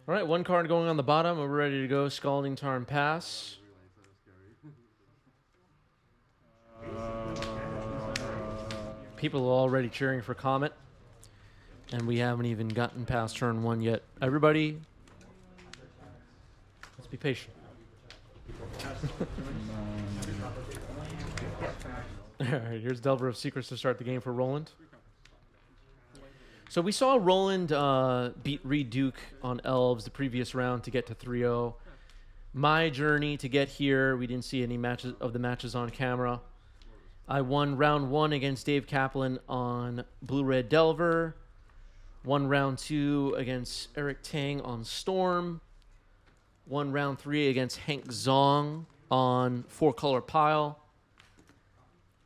All right, one card going on the bottom. We're ready to go. Scalding Tarn pass. People are already cheering for Comet, and we haven't even gotten past turn 1 yet. Everybody, let's be patient. All right, here's Delver of Secrets to start the game for Roland. So we saw Roland beat Reed Duke on Elves the previous round to get to 3-0. My journey to get here, we didn't see any matches of the matches on camera. I won round 1 against Dave Kaplan on Blue-Red Delver. Won round 2 against Eric Tang on Storm. Won round 3 against Hank Zong on 4-color Pile.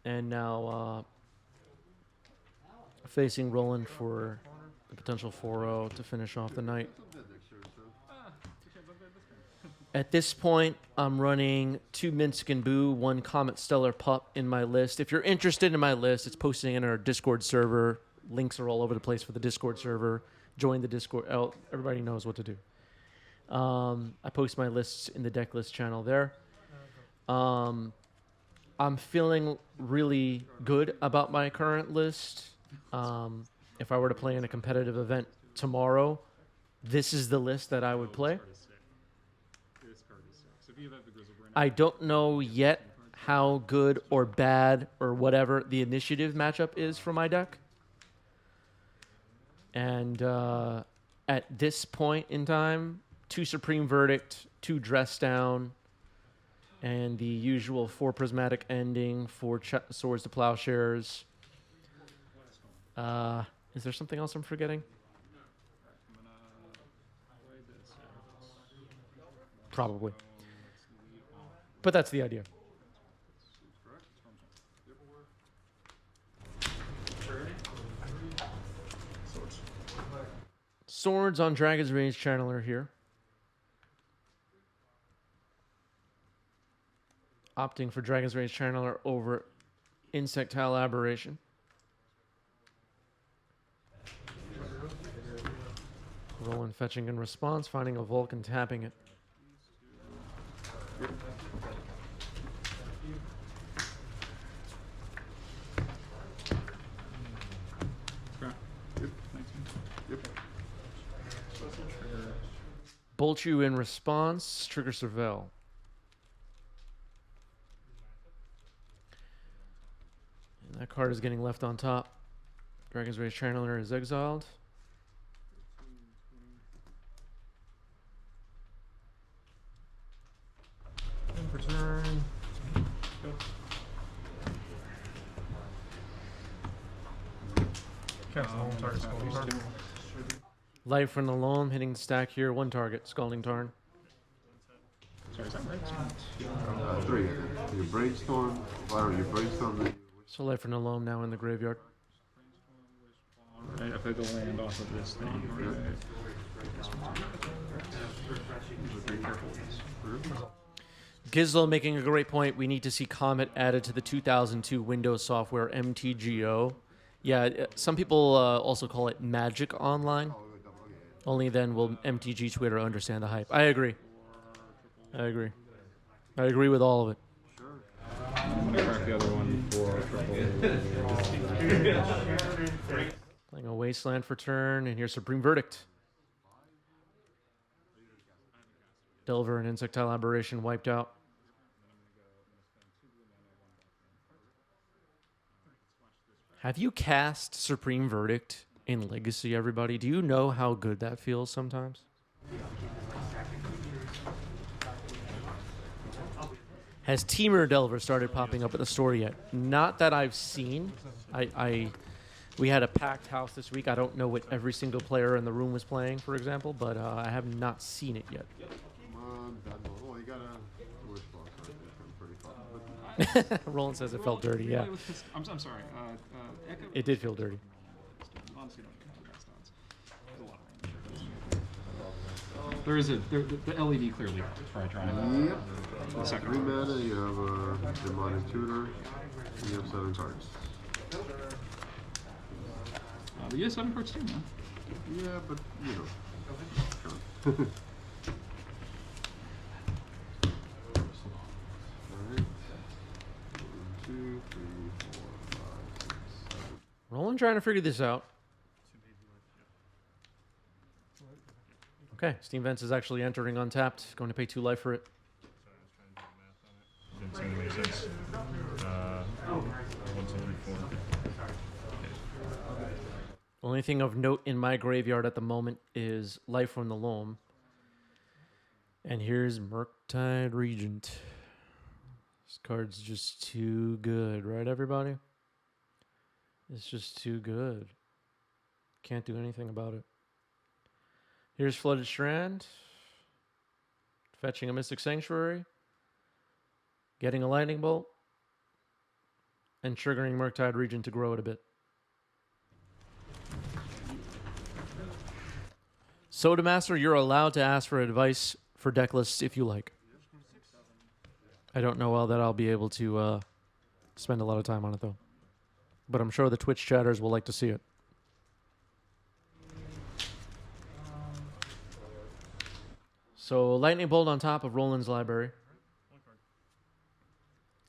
And now facing Roland for the potential 4-0 to finish off the night. At this point, I'm running 2 Minsc and Boo, 1 Comet Stellar Pup in my list. If you're interested in my list, it's posting in our Discord server. Links are all over the place for the Discord server. Join the Discord. Oh, everybody knows what to do. I post my lists in the Decklist channel there. I'm feeling really good about my current list. If I were to play in a competitive event tomorrow, this is the list that I would play. I don't know yet how good or bad or whatever the initiative matchup is for my deck. And at this point in time, 2 Supreme Verdict, 2 Dress Down, and the usual 4 Prismatic Ending, 4 Swords to Plowshares. Is there something else I'm forgetting? Probably. But that's the idea. Swords on Dragon's Rage Channeler here. Opting for Dragon's Rage Channeler over Insectile Aberration. Rolling, fetching in response, finding a Vulcan, tapping it. Bolt you in response, trigger Surveil. And that card is getting left on top. Dragon's Rage Channeler is exiled. For turn. Life from the Loam, hitting the stack here. 1 target, Scalding Tarn. Sorry, is that right? 3. You brainstorm. Why don't you brainstorm? So Life from the Loam now in the graveyard. Right, I played the land off of this thing. Right. Be careful with this. Gizlo making a great point. We need to see Comet added to the 2002 Windows software MTGO. Yeah, some people also call it Magic Online. Only then will MTG Twitter understand the hype. I agree. I agree. I agree with all of it. I'm gonna crack the other one for triple. Playing a Wasteland for turn, and here's Supreme Verdict. Delver and Insectile Aberration wiped out. Have you cast Supreme Verdict in Legacy, everybody? Do you know how good that feels sometimes? Has Teamer Delver started popping up at the store yet? Not that I've seen. We had a packed house this week. I don't know what every single player in the room was playing, for example, but I have not seen it yet. You got a wish box right there. Roland says it felt dirty, yeah. I'm sorry. Echo. It did feel dirty. Honestly, don't know how that sounds. There is the LED clearly probably trying. Yep. The second 3 mana, you have a Demonic Tutor, and you have 7 cards. But you have 7 cards too, man. Yeah, but you know. Alright. 1, 2, 3, 4, 5, 6, 7. Roland trying to figure this out. Okay, Steam Vents is actually entering untapped. Going to pay 2 life for it. Didn't seem to make sense. 1, 2, 3, 4. Only thing of note in my graveyard at the moment is Life from the Loam. And here's Murktide Regent. This card's just too good, right, everybody? It's just too good. Can't do anything about it. Here's Flooded Strand. Fetching a Mystic Sanctuary. Getting a Lightning Bolt. And triggering Murktide Regent to grow it a bit. Soda Master, you're allowed to ask for advice for deck lists if you like. I don't know that I'll be able to spend a lot of time on it, though. But I'm sure the Twitch chatters will like to see it. So, Lightning Bolt on top of Roland's library.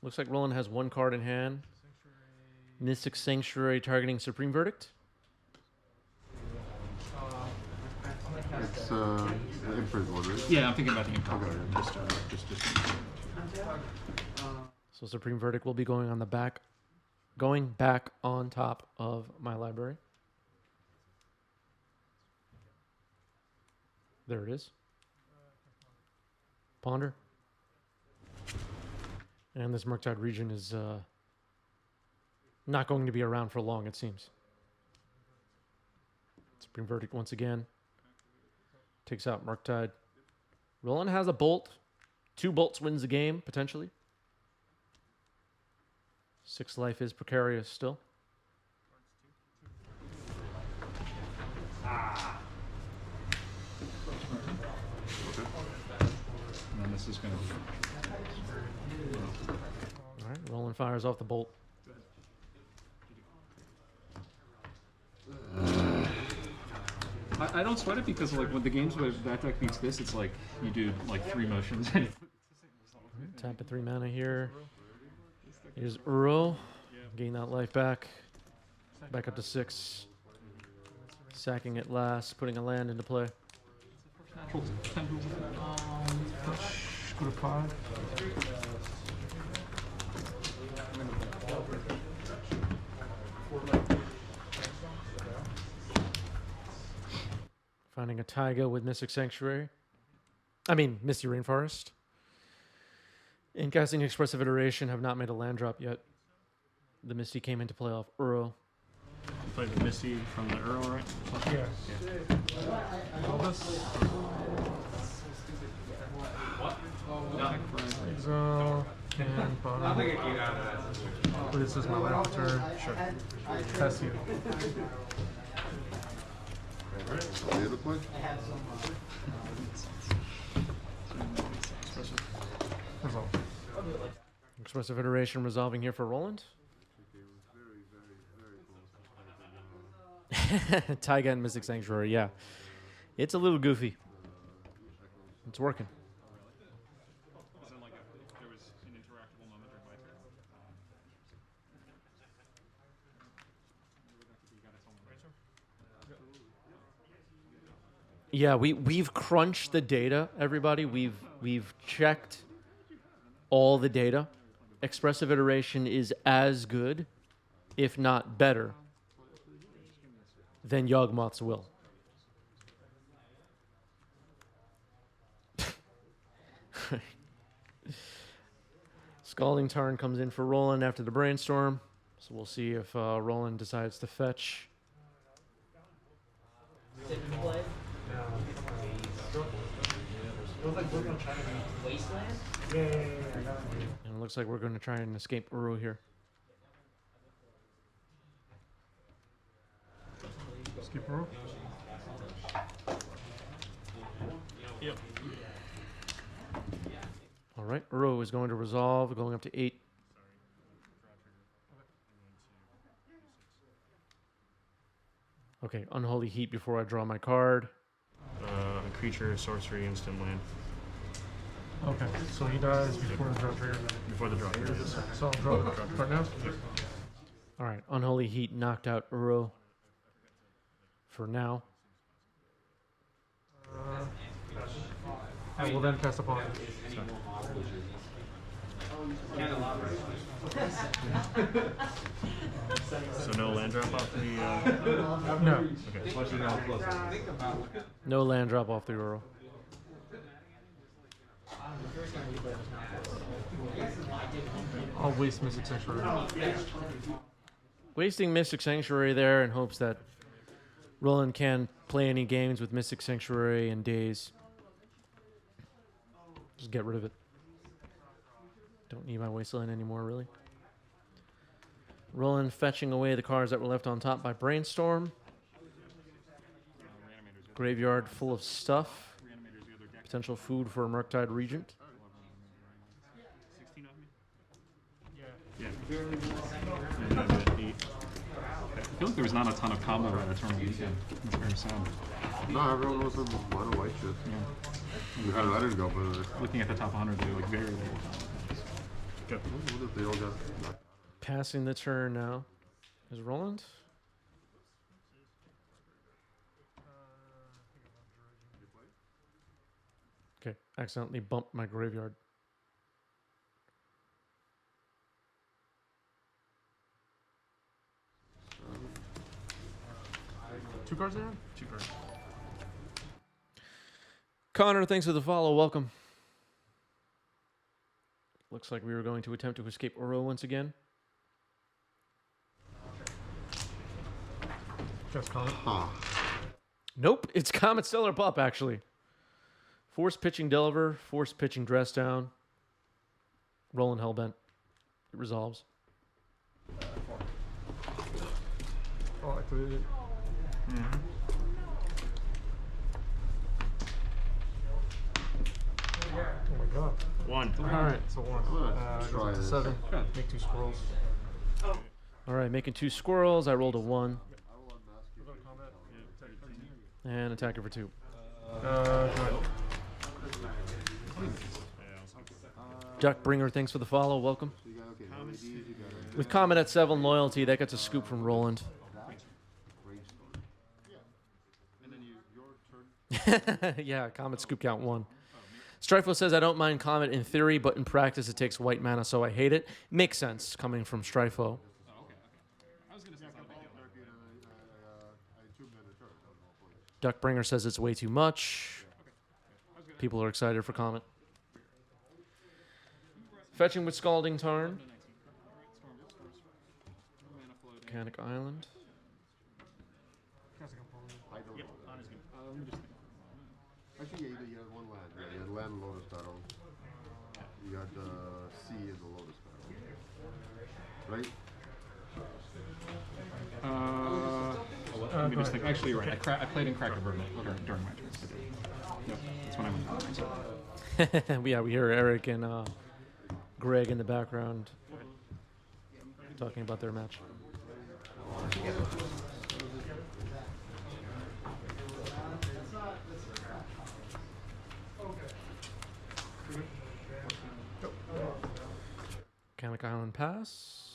Looks like Roland has 1 card in hand. Mystic Sanctuary targeting Supreme Verdict. It's the imprint one, right? Yeah, I'm thinking about the imprint. Okay. Just. So Supreme Verdict will be going on the back, going back on top of my library. There it is. Ponder. And this Murktide region is not going to be around for long, it seems. Supreme Verdict once again. Takes out Murktide. Roland has a bolt. 2 bolts wins the game, potentially. 6 life is precarious still. And then this is going to be... All right, Roland fires off the bolt. I don't sweat it because like when the games where that deck beats this, it's like you do like 3 motions. Tap at 3 mana here. Here's Uro. Gain that life back. Back up to 6. Sacking it last, putting a land into play. Natural 10 rules. Go to 5. Finding a Taiga with Mystic Sanctuary. Misty Rainforest. And casting Expressive Iteration have not made a land drop yet. The Misty came into play off Uro. You played the Misty from the Earl, right? Yeah. All this. Exile and bottom. But this is my last turn. Sure. Test you. The other play? Resolve. Expressive Iteration resolving here for Roland. Taiga and Mystic Sanctuary, yeah. It's a little goofy. It's working. Was there like there was an interactable moment during my turn? Yeah, we've crunched the data, everybody. We've checked all the data. Expressive Iteration is as good, if not better, than Yawgmoth's Will. Scalding Tarn comes in for Roland after the Brainstorm. So we'll see if Roland decides to fetch. Wasteland? And it looks like we're going to try and escape Uru here. Skip row. Yep. All right, Uru is going to resolve, going up to 8. Okay, Unholy Heat before I draw my card. creature, sorcery, instant land. Okay, so he dies before the draw trigger. Before the draw trigger, yes. So I'll draw right now. All right, Unholy Heat knocked out Uro for now. I will then cast upon. So no land drop off the. No. Okay. No land drop off the Uro. I'll waste Mystic Sanctuary. Wasting Mystic Sanctuary there in hopes that Roland can play any games with Mystic Sanctuary and Daze. Just get rid of it. Don't need my Wasteland anymore, really. Roland fetching away the cards that were left on top by Brainstorm. Graveyard full of stuff. Potential food for a Murktide Regent. 16 of me? Yeah. Yeah. 8. I feel like there was not a ton of combo at Eternal Weekend. It's very sad. No, everyone was some mono white shit. Yeah. I didn't go, but Looking at the top 100, they were like very little combo. what if they all got knocked? Passing the turn now. Is Roland? Okay, accidentally bumped my graveyard. Two cards there? 2 cards. Connor, thanks for the follow. Welcome. Looks like we were going to attempt to escape Uro once again. Just Comet. Huh. Nope, it's Comet Stellar Pup, actually. Force pitching Delver, force pitching Dress Down. Roland Hellbent. It resolves. Oh, I activated it. Oh my god. 1. Alright, so one. Try Goes this. up to 7. Make 2 squirrels. All right, making 2 squirrels. I rolled a 1. And attacker for 2. Right. Duckbringer, thanks for the follow. Welcome. So you got, okay, LEDs, you got With Comet at 7 loyalty, that gets a scoop from Roland. brainstorm. And then your turn. Yeah, Comet scoop count 1. Strifo says, I don't mind Comet in theory, but in practice it takes white mana, so I hate it. Makes sense coming from Strifo. I was going to say something. Duckbringer says it's way too much. People are excited for Comet. Fetching with Scalding Tarn. Volcanic Island. Actually, yeah, you had one land. Yeah, you had land and Lotus Battle. You got sea in the Lotus Battle. Right? Let me just think. Actually, you're right. I played in Cracker Burn during my turn. Yep, that's when I went. Yeah, we hear Eric and Greg in the background talking about their match. Volcanic Island pass.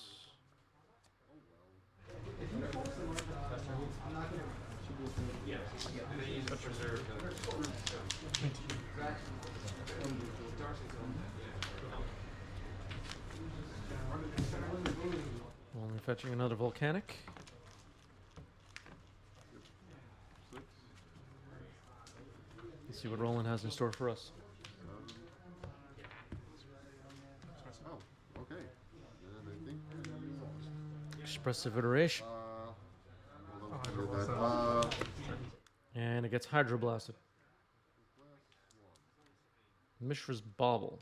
Only fetching another volcanic. Let's see what Roland has in store for us. Oh, okay. Then I think Expressive Iteration. hold on. And it gets Hydroblasted. Mishra's Bauble.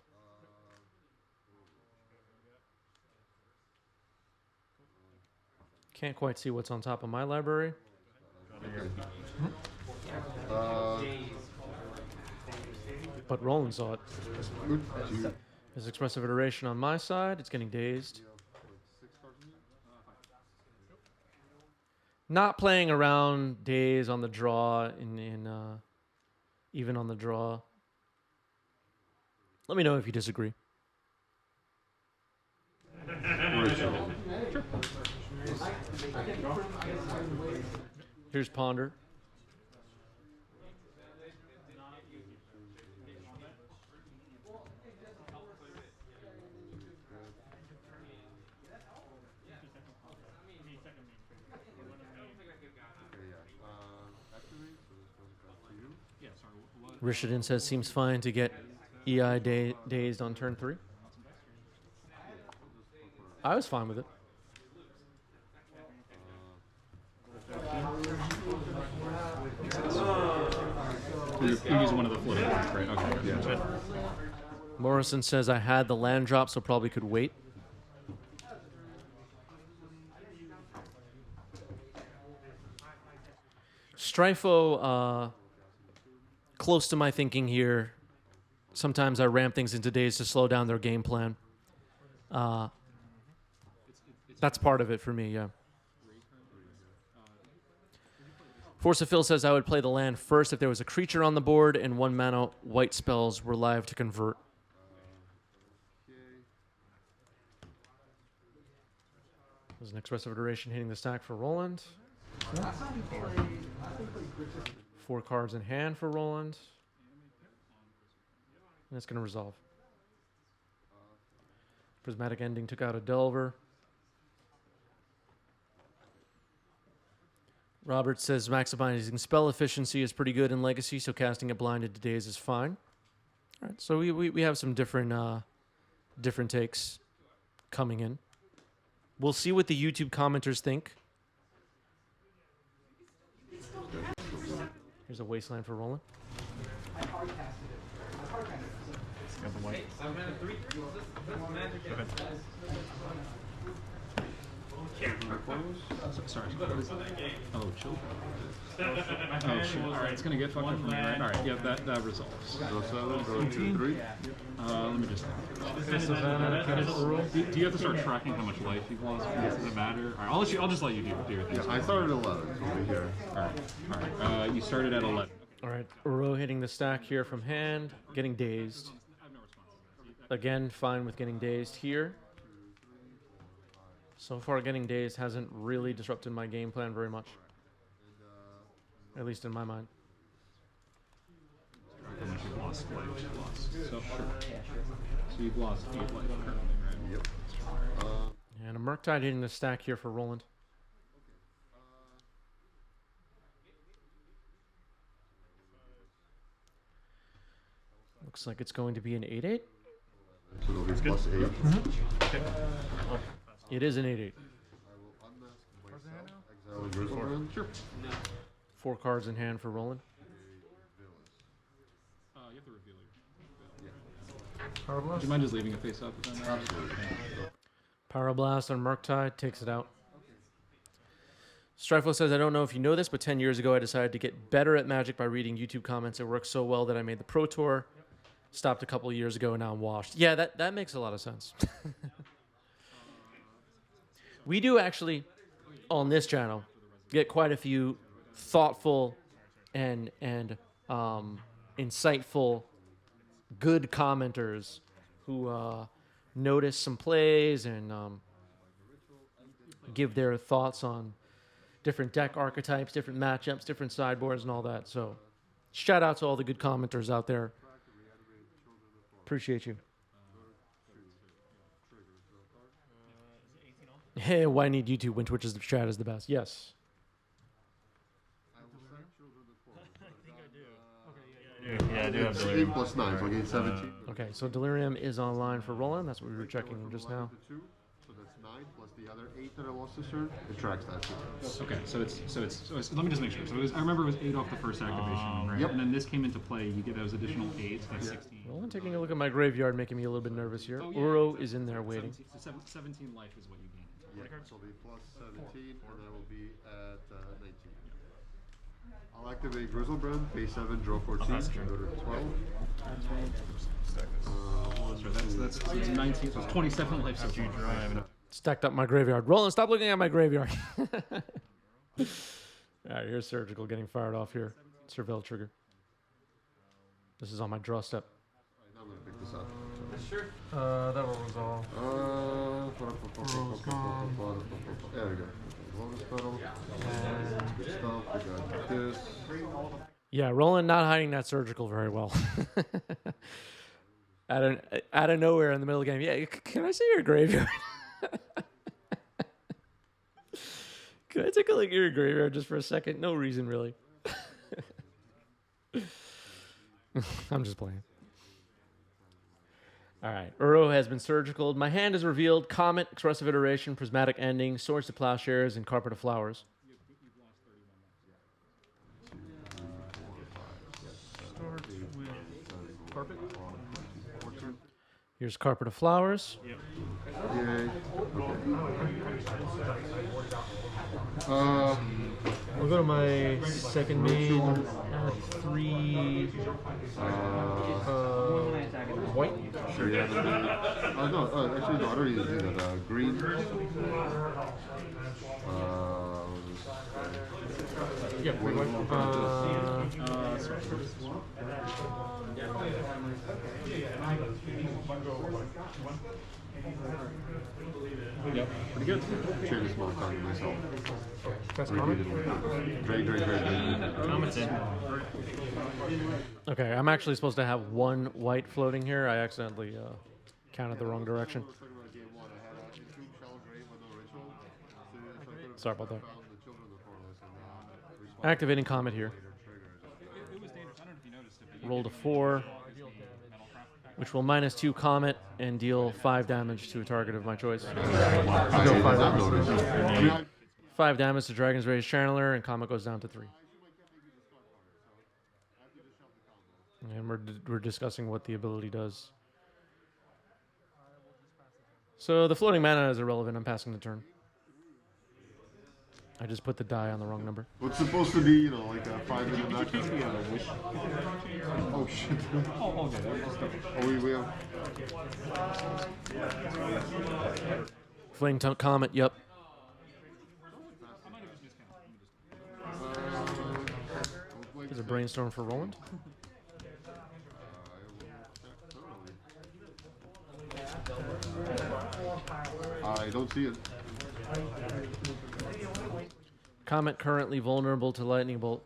Can't quite see what's on top of my library. But Roland saw it. His Expressive Iteration on my side. It's getting dazed. Not playing around days on the draw in even on the draw. Let me know if you disagree. Ritual. Here's Ponder. Activate, so this goes back to you. Yeah, sorry. What? Richardson says seems fine to get dazed on turn 3. I was fine with it. You're using one of the floating ones, right? Okay. Yeah. Morrison says I had the land drop, so probably could wait. Strifo, close to my thinking here. Sometimes I ram things into days to slow down their game plan. That's part of it for me, yeah. Force of Phil says I would play the land first if there was a creature on the board and 1 mana white spells were live to convert. There's an expressive iteration hitting the stack for Roland. 4 cards in hand for Roland. And it's going to resolve. Prismatic Ending took out a Delver. Robert says maximizing spell efficiency is pretty good in Legacy, so casting it blinded to days is fine. All right, so we have some different takes coming in. We'll see what the YouTube commenters think. Here's a Wasteland for Roland. Got the white. Sorry. Oh, children. Oh, shoot. All right, it's going to get fucked up from here. All right, yeah, that resolves. Go 7, go 2, 3. Let me just think. Do you have to start tracking how much life you've lost? Does it matter? All right, I'll just let you do your thing. Yeah, I started at 11, so we'll be here. All right. You started at 11. All right, Uro hitting the stack here from hand, getting dazed. I have no response. Again, fine with getting dazed here. So far, getting dazed hasn't really disrupted my game plan very much. At least in my mind. You've lost life. So you've lost 8 life currently, right? Yep. And a Murktide hitting the stack here for Roland. Looks like it's going to be an 8/8. So it'll be plus 8. It is an 8/8. I will unmask myself, exile a Grizzlebrand. Sure. 4 cards in hand for Roland. You have to reveal your. Power Would Blast. you mind just leaving it face up? Then? Absolutely. Power Blast on Murktide takes it out. Strifo says, I don't know if you know this, but 10 years ago I decided to get better at Magic by reading YouTube comments. It worked so well that I made the Pro Tour. Stopped a couple of years ago and now I'm washed. Yeah, that makes a lot of sense. We do actually, on this channel, get quite a few thoughtful and insightful, good commenters who notice some plays and give their thoughts on different deck archetypes, different matchups, different sideboards, and all that. So, shout out to all the good commenters out there. Appreciate you. Hey, why need YouTube when Twitch's chat is the best? Yes. Yeah, I do have It's delirium. 8 plus 9, so I'll gain 17. Okay, so Delirium is online for Roland. That's what we were checking just now. So that's 9 plus the other 8 that I lost this turn. It tracks that too. Okay, so it's let me just make sure. So I remember it was 8 off the first activation, right? Yep. And then this came into play. You get those additional 8. That's 16. Roland taking a look at my graveyard, making me a little bit nervous here. Oh, yeah. Uro is in there waiting. 17 life is what you gain. Yeah, so it'll be plus 17, and I will be at 19. I'll activate Grizzlebrand, pay 7, draw 14, go to 12. So that's 19. So it's 27 life. So After you draw, I have enough. Stacked up my graveyard. Roland, stop looking at my graveyard. All right, here's Surgical getting fired off here. Surveil trigger. This is on my draw step. I'm gonna pick this up. That will resolve. There we go. Lotus petal. Good stuff. We got this. Yeah, Roland not hiding that surgical very well. out of nowhere in the middle of the game. Yeah, can I see your graveyard? Can I take a look at your graveyard just for a second? No reason, really. I'm just playing. All right. Uro has been surgicaled. My hand is revealed. Comet, Expressive Iteration, Prismatic Ending, Swords to Plowshares, and Carpet of Flowers. Start with carpet. Here's Carpet of Flowers. Yep. Yay. We'll go to my second main. Add 3 white. Sure, yeah. No, actually, no, I don't need to do that. Green. Yeah, 3 white. Yep, pretty good. Change this small time to myself. That's common. Great. Comet's in. Okay, I'm actually supposed to have 1 white floating here. I accidentally counted the wrong direction. Sorry about that. Activating Comet here. It was dangerous. I don't know if you noticed it, but Rolled a 4, which will -2 Comet and deal 5 damage to a target of my choice. I go 5 damage. 5 damage to Dragon's Rage Channeler, and Comet goes down to 3. And we're discussing what the ability does. So the floating mana is irrelevant. I'm passing the turn. I just put the die on the wrong number. What's supposed to be, like a 5-minute match? Oh shit. oh, okay. Oh, we have. Flame Comet, yep. There's a brainstorm for Roland. I don't see it. Comet currently vulnerable to Lightning Bolt.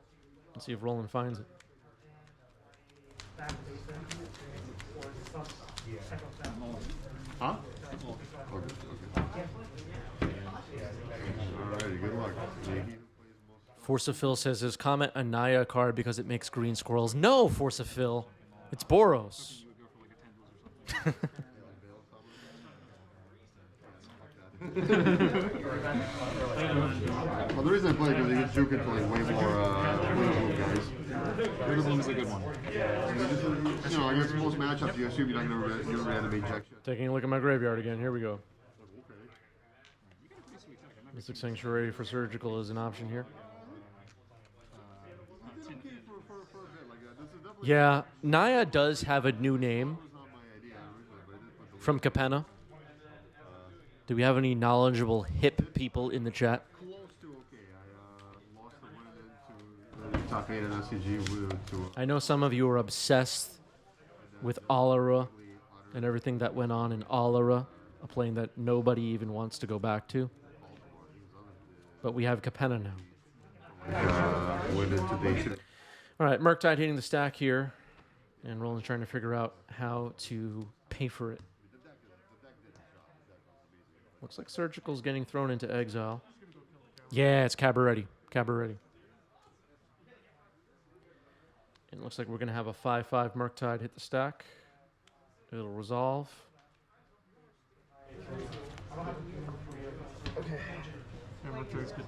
Let's see if Roland finds it. Huh? Okay. Alrighty, good luck. Force of Phil says, is Comet a Naya card because it makes green squirrels? No, Force of Phil. It's Boros. Well, the reason I play it is because you get Juke into like way more wing guys. Riddle's a good one. Against most matchups, you assume you're not going to reanimate Jack. Taking a look at my graveyard again. Here we go. Mystic Sanctuary for Surgical is an option here. Yeah, Naya does have a new name from Capenna. Do we have any knowledgeable hip people in the chat? Close to okay. I lost the win into top 8 in SCG to. I know some of you are obsessed with Alara and everything that went on in Alara, a plane that nobody even wants to go back to. But we have Capenna now. Win into day 2. All right, Murktide hitting the stack here, and Roland's trying to figure out how to pay for it. Looks like Surgical's getting thrown into exile. Yeah, it's Cabaretti. Cabaretti. And it looks like we're going to have a 5/5 Murktide hit the stack. It'll resolve. Okay. Yeah, Murktide's good.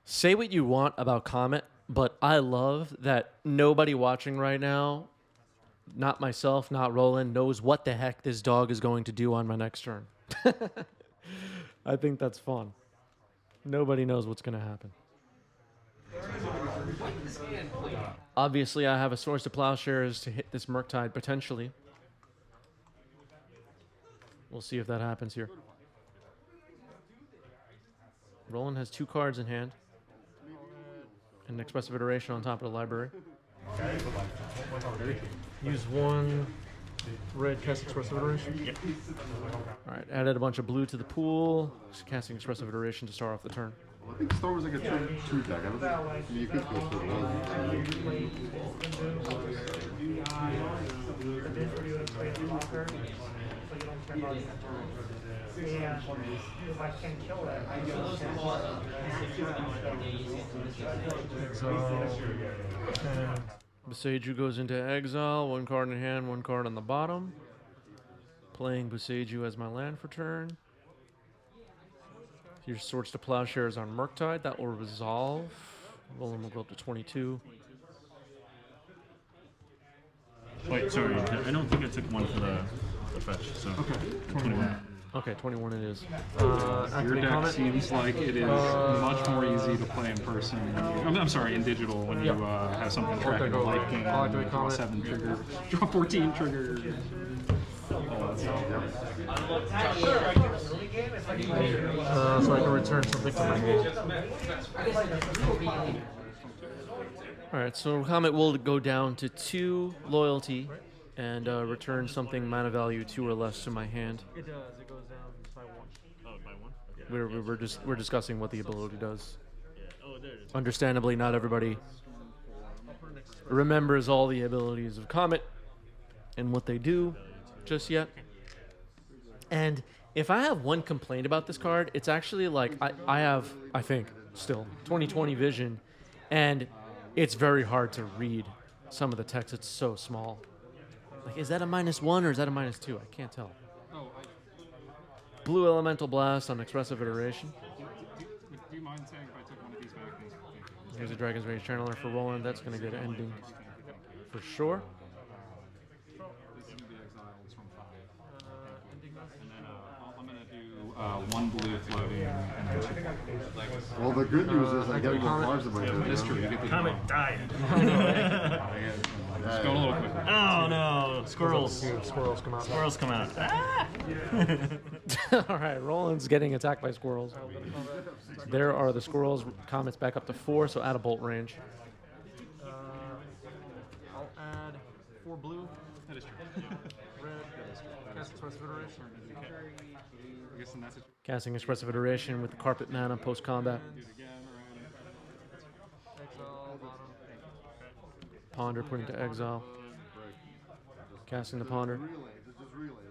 Say what you want about Comet, but I love that nobody watching right now, not myself, not Roland, knows what the heck this dog is going to do on my next turn. I think that's fun. Nobody knows what's going to happen. Obviously, I have a Source to Plowshares to hit this Murktide potentially. We'll see if that happens here. Roland has 2 cards in hand. An Expressive Iteration on top of the library. Use 1 red cast Expressive Iteration. Yep. Alright, added a bunch of blue to the pool. Just casting Expressive Iteration to start off the turn. Well, I think Storm was like a 2 deck. I don't think. I mean, you could go for one. And Boseiju goes into exile. 1 card in hand, 1 card on the bottom. Playing Boseiju as my land for turn. Your Swords to Plowshares on Murktide. That will resolve. Roland will go up to 22. Wait, sorry. I don't think I took one for the fetch. So Okay. 21. Okay, 21 it is. Your activate deck Comet. seems like it is much more easy to play in person. When you, I'm sorry, in digital when you have something tracking a life gain. I'll activate Draw Comet. 7 trigger. Draw 14 trigger. All that stuff. So I can return something from my hand. Alright, so Comet will go down to 2 loyalty and return something mana value 2 or less to my hand. It does. It goes down by 1. Oh, by 1? Okay. We're discussing what the ability does. Yeah. Oh, there it is. Understandably, not everybody remembers all the abilities of Comet and what they do just yet. And if I have one complaint about this card, it's actually like I have, I think, still 20/20 vision, and it's very hard to read some of the text. It's so small. Like, is that a -1 or is that a -2? I can't tell. Blue Elemental Blast on Expressive Iteration. Do you mind saying if I took one of these back? Thank you. Here's a Dragon's Rage Channeler for Roland. That's going to get an ending for sure. This is going to be exiled from 5. And then I'm going to do 1 blue floating and then 2 Well, the good news is I get more cards in my hand. That's true. You get the Comet died. Just go a little quicker. Oh no! Squirrels. Squirrels come out. Squirrels come out. Ah! All right, Roland's getting attacked by squirrels. There are the squirrels. Comet's back up to 4, so add a bolt range. I'll add 4 blue. That is true. Red cast Expressive Iteration. I guess then that's it. Casting Expressive Iteration with the carpet mana post combat. Do it again, right? Exile bottom. Ponder putting to exile. Casting the Ponder. Relay. Just relay.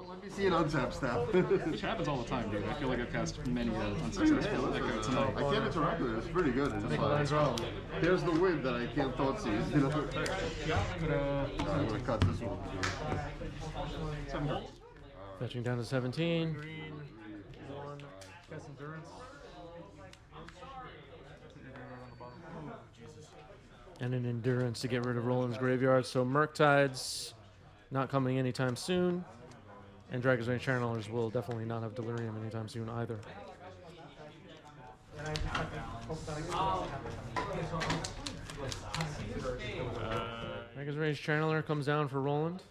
Let me see an untap stat. Which happens all the time, dude. I feel like I've cast many unsuccessful like tonight. I can't interact with it. It's pretty good. It's just like, here's the wind that I can't thought see. You know? I'm gonna cut this one. 7 cards. Fetching down to 17. Green. 1. Cast Endurance. And an Endurance to get rid of Roland's Graveyard. So Murktide's not coming anytime soon. And Dragon's Rage Channelers will definitely not have Delirium anytime soon either. Dragon's Rage Channeler comes down for Roland.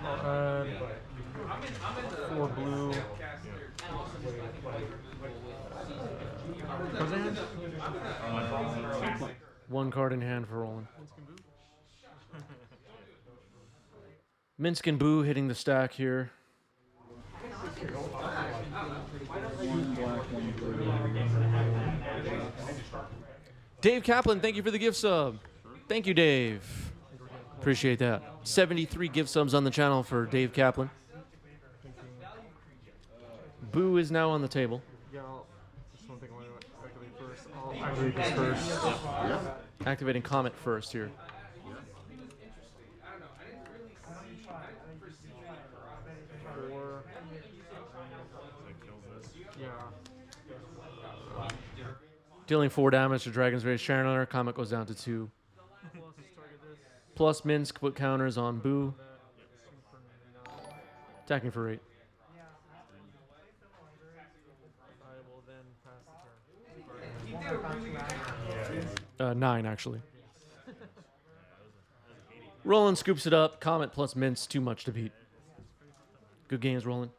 I'll add 4 blue. Cards in hand? 1 card in hand for Roland. Minsc and Boo hitting the stack here. Dave Kaplan, thank you for the gift sub. Thank you, Dave. Appreciate that. 73 gift subs on the channel for Dave Kaplan. Boo is now on the table. Yeah, just one thing I want to activate first. I'll activate this first. Activating Comet first here. Four. Yeah. Dealing 4 damage to Dragon's Rage Channeler. Comet goes down to 2. Plus Minsc put counters on Boo. Attacking for 8. 9, actually. Roland scoops it up. Comet plus Minsc, too much to beat. Good games, Roland.